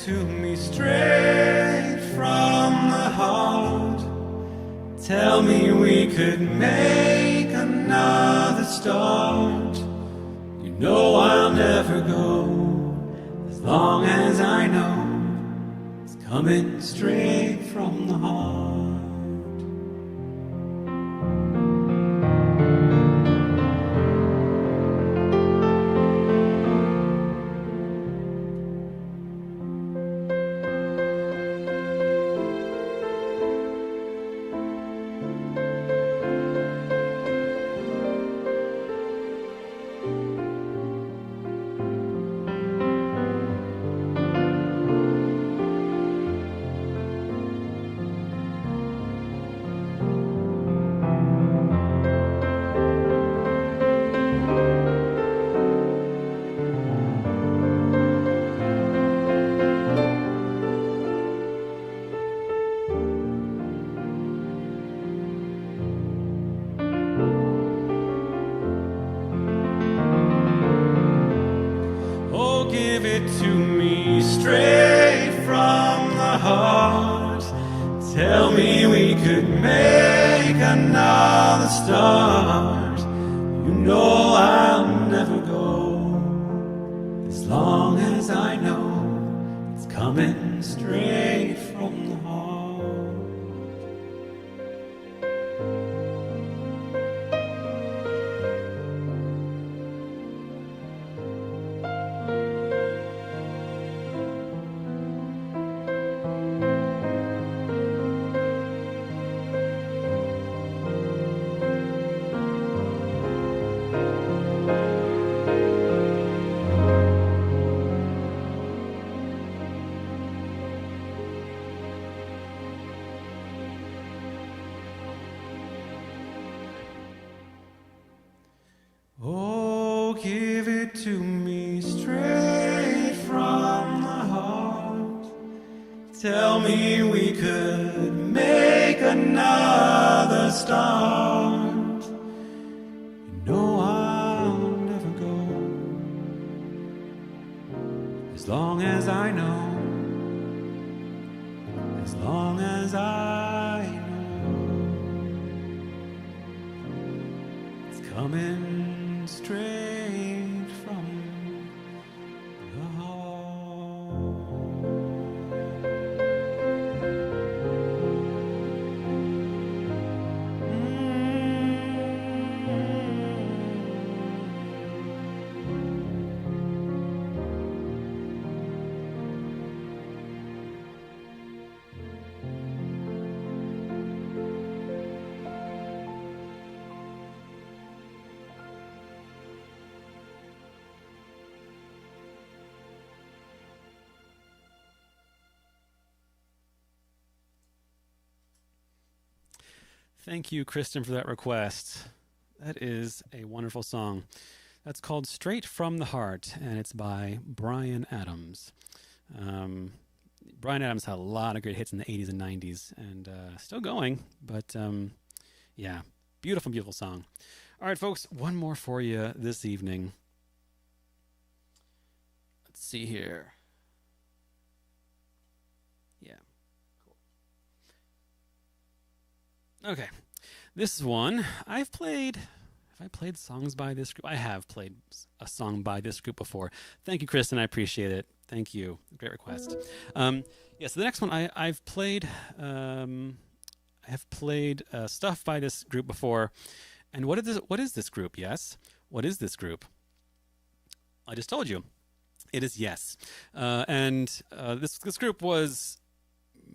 To me straight from the heart. Tell me we could make another start. You know I'll never go as long as I know it's coming straight from the heart. Tell me we could make another start. You know I'll never go, as long as I know it's coming straight from the heart. Oh, give it to me straight from the heart. Tell me we could make another start. You know I'll never go, as long as I know, as long as I know it's coming straight from the heart. Thank you, Kristen, for that request. That is a wonderful song. That's called Straight from the Heart, and it's by Bryan Adams. Bryan Adams had a lot of great hits in the 80s and 90s, and still going, but yeah, beautiful, beautiful song. All right, folks, one more for you this evening. Let's see here. Yeah. Okay, this is one I've played. Have I played songs by this group? I have played a song by this group before. Thank you, Kristen. I appreciate it. Thank you. Great request. Yeah. So the next one I've played. I have played stuff by this group before. And what is this group? Yes. What is this group? I just told you. It is Yes. This group was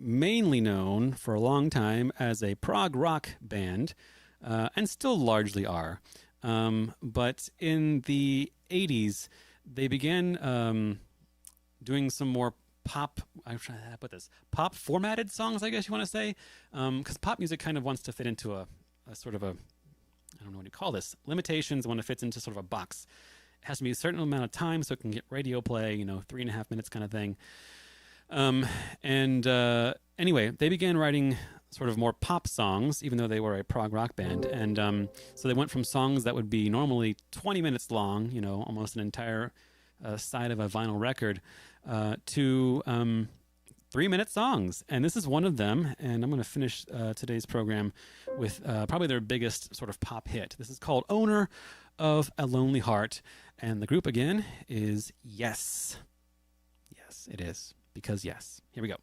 mainly known for a long time as a prog rock band, and still largely are. But in the 80s, they began doing some more pop, I'm trying to put this, pop formatted songs, I guess you want to say, because pop music kind of wants to fit into a sort of a, I don't know what you call this, limitations when it fits into sort of a box. It has to be a certain amount of time so it can get radio play, 3.5 minutes kind of thing. Anyway, they began writing sort of more pop songs, even though they were a prog rock band. And so they went from songs that would be normally 20 minutes long, almost an entire side of a vinyl record, to 3-minute songs. And this is one of them. And I'm going to finish today's program with probably their biggest sort of pop hit. This is called Owner of a Lonely Heart. And the group again is Yes. Yes, it is. Because yes. Here we go.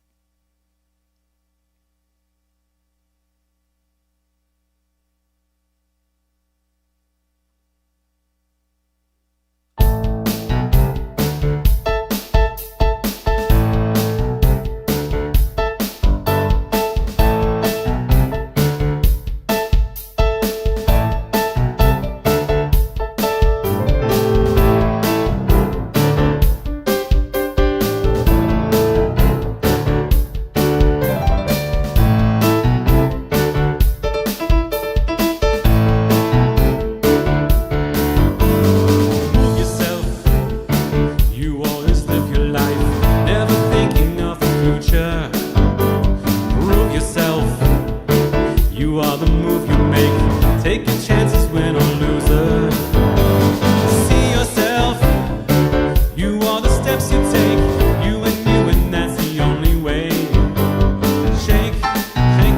Shake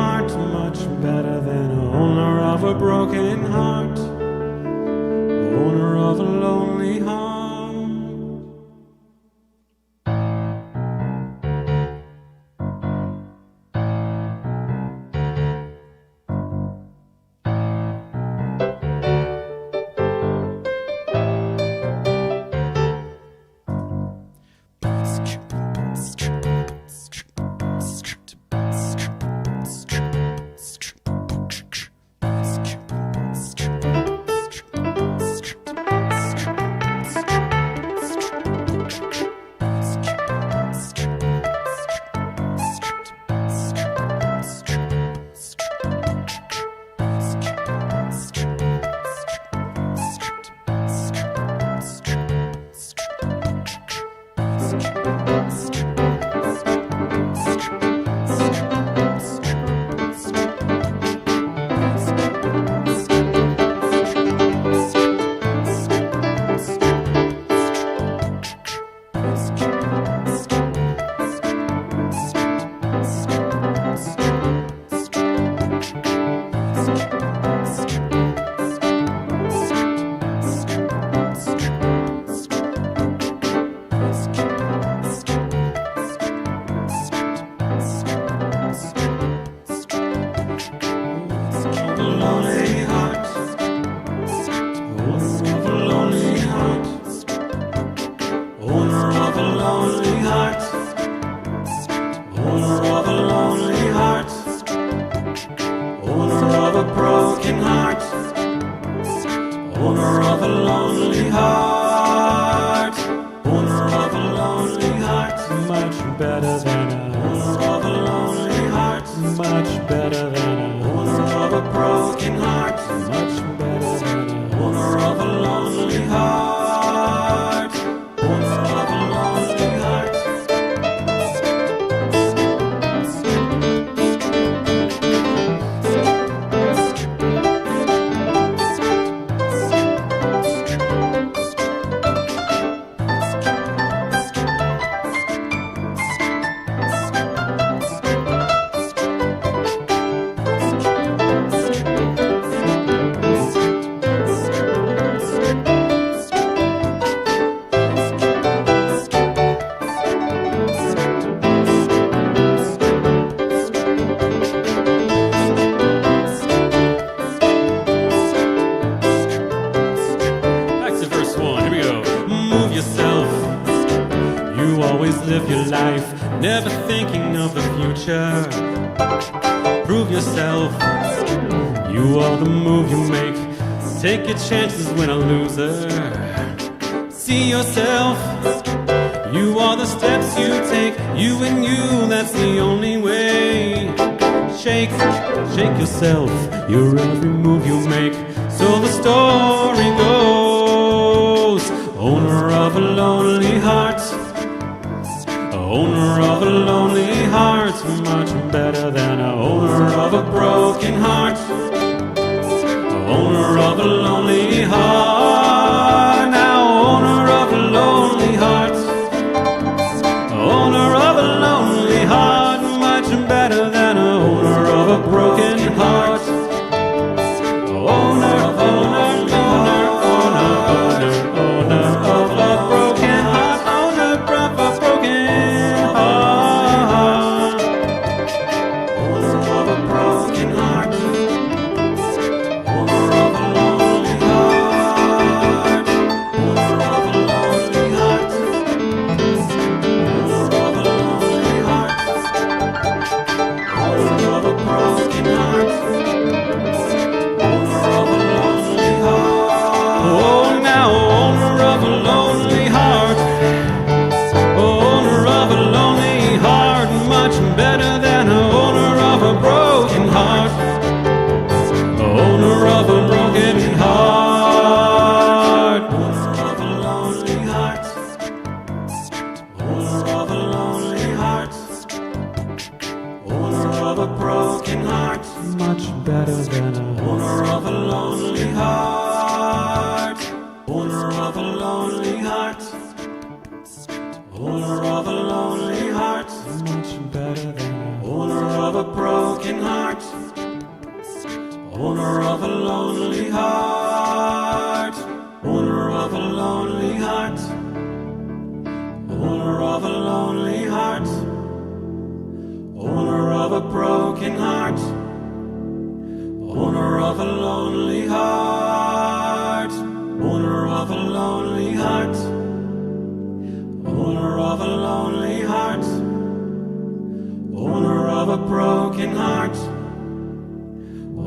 heart, much better than an owner of a broken heart, owner of a lonely heart. Live your life, never thinking of the future. Prove yourself, you are the move you make. Take your chances, win a loser. See yourself, you are the steps you take. You and you, that's the only way. Shake yourself, your every move you make. So the story goes, owner of a lonely heart, owner of a lonely heart, much better than an owner of a broken heart, owner of a lonely heart. Now owner of a lonely heart, owner of a lonely heart, much better than an owner of a broken heart, owner of a lonely heart, owner of a broken heart, owner of a broken heart, owner of a broken heart, owner of a lonely heart, owner of a lonely heart, owner of a lonely heart, owner of a broken heart, owner of a lonely heart. Oh, now owner of a lonely heart, owner of a lonely heart, much better than an owner of a broken heart, owner of a broken heart, owner of a lonely heart, owner of a lonely heart, owner of a broken heart, much better than an owner of a lonely heart, owner of a lonely heart, owner of a lonely heart, much better than an owner of a broken heart. owner of a lonely heart, owner of a lonely heart, owner of a lonely heart, owner of a broken heart, owner of a lonely heart, owner of a lonely heart, owner of a lonely heart, owner of a broken heart,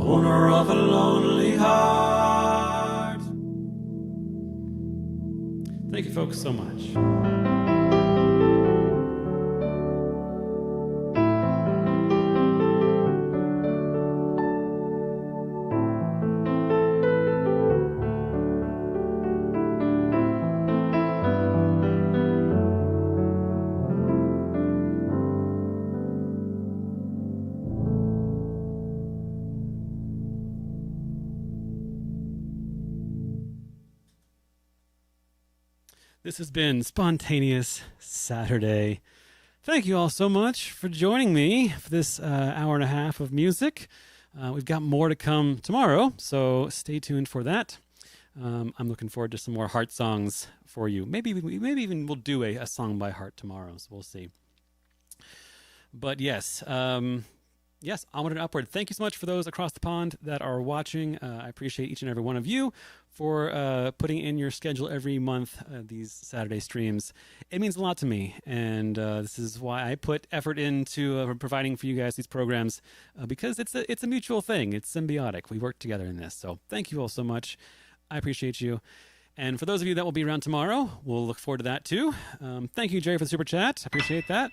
owner of a lonely heart. Thank you folks so much. This has been Spontaneous Saturday. Thank you all so much for joining me for this hour and a half of music. We've got more to come tomorrow, so stay tuned for that. I'm looking forward to some more Heart songs for you. Maybe even we'll do a song by Heart tomorrow, so we'll see. But yes, yes, onward and upward. Thank you so much for those across the pond that are watching. I appreciate each and every one of you for putting in your schedule every month these Saturday streams. It means a lot to me, and this is why I put effort into providing for you guys these programs, because it's a mutual thing. It's symbiotic. We work together in this. So thank you all so much. I appreciate you. And for those of you that will be around tomorrow, we'll look forward to that too. Thank you, Jerry, for the super chat. I appreciate that.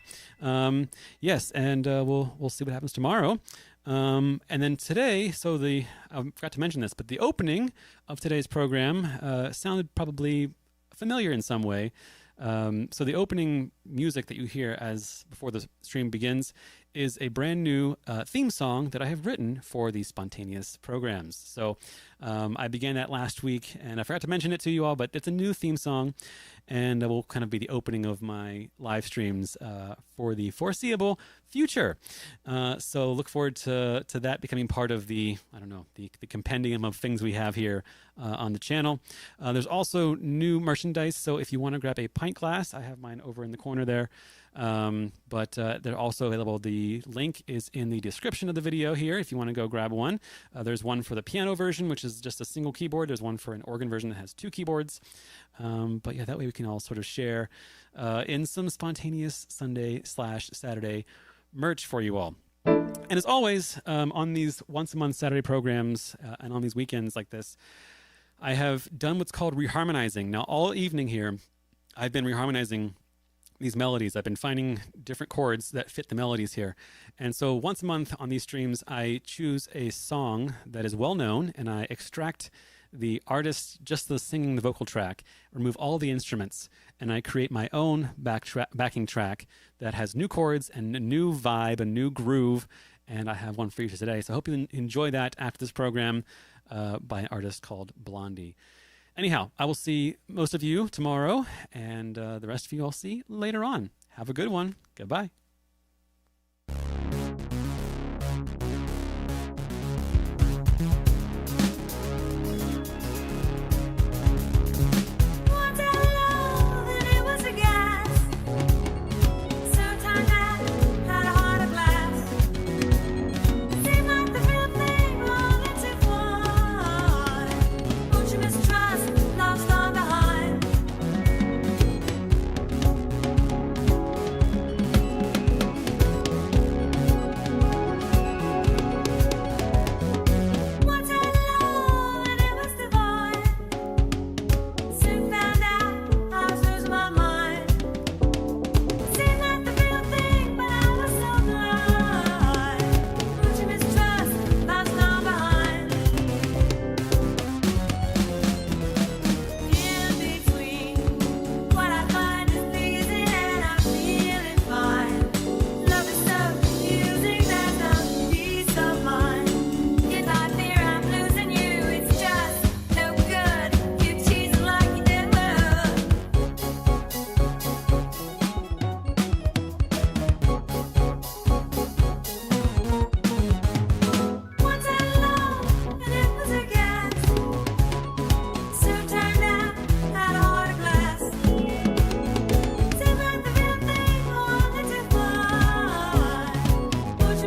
Yes, and we'll see what happens tomorrow. And then today, I forgot to mention this, but the opening of today's program sounded probably familiar in some way. So the opening music that you hear as before the stream begins is a brand new theme song that I have written for these spontaneous programs. So I began that last week, and I forgot to mention it to you all, but it's a new theme song, and it will kind of be the opening of my live streams for the foreseeable future. So look forward to that becoming part of the compendium of things we have here on the channel. There's also new merchandise, so if you want to grab a pint glass, I have mine over in the corner there. But they're also available. The link is in the description of the video here if you want to go grab one. There's one for the piano version, which is just a single keyboard. There's one for an organ version that has two keyboards. But yeah, that way we can all sort of share in some spontaneous Sunday/Saturday merch for you all. And as always, on these once a month Saturday programs and on these weekends like this, I have done what's called reharmonizing. Now, all evening here, I've been reharmonizing these melodies. I've been finding different chords that fit the melodies here. And so once a month on these streams, I choose a song that is well known, and I extract the artist, just the singing the vocal track, remove all the instruments, and I create my own backing track that has new chords and a new vibe, a new groove, and I have one for you today. So I hope you enjoy that after this program by an artist called Blondie. Anyhow, I will see most of you tomorrow, and the rest of you I'll see later on. Have a good one. Goodbye.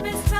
baby's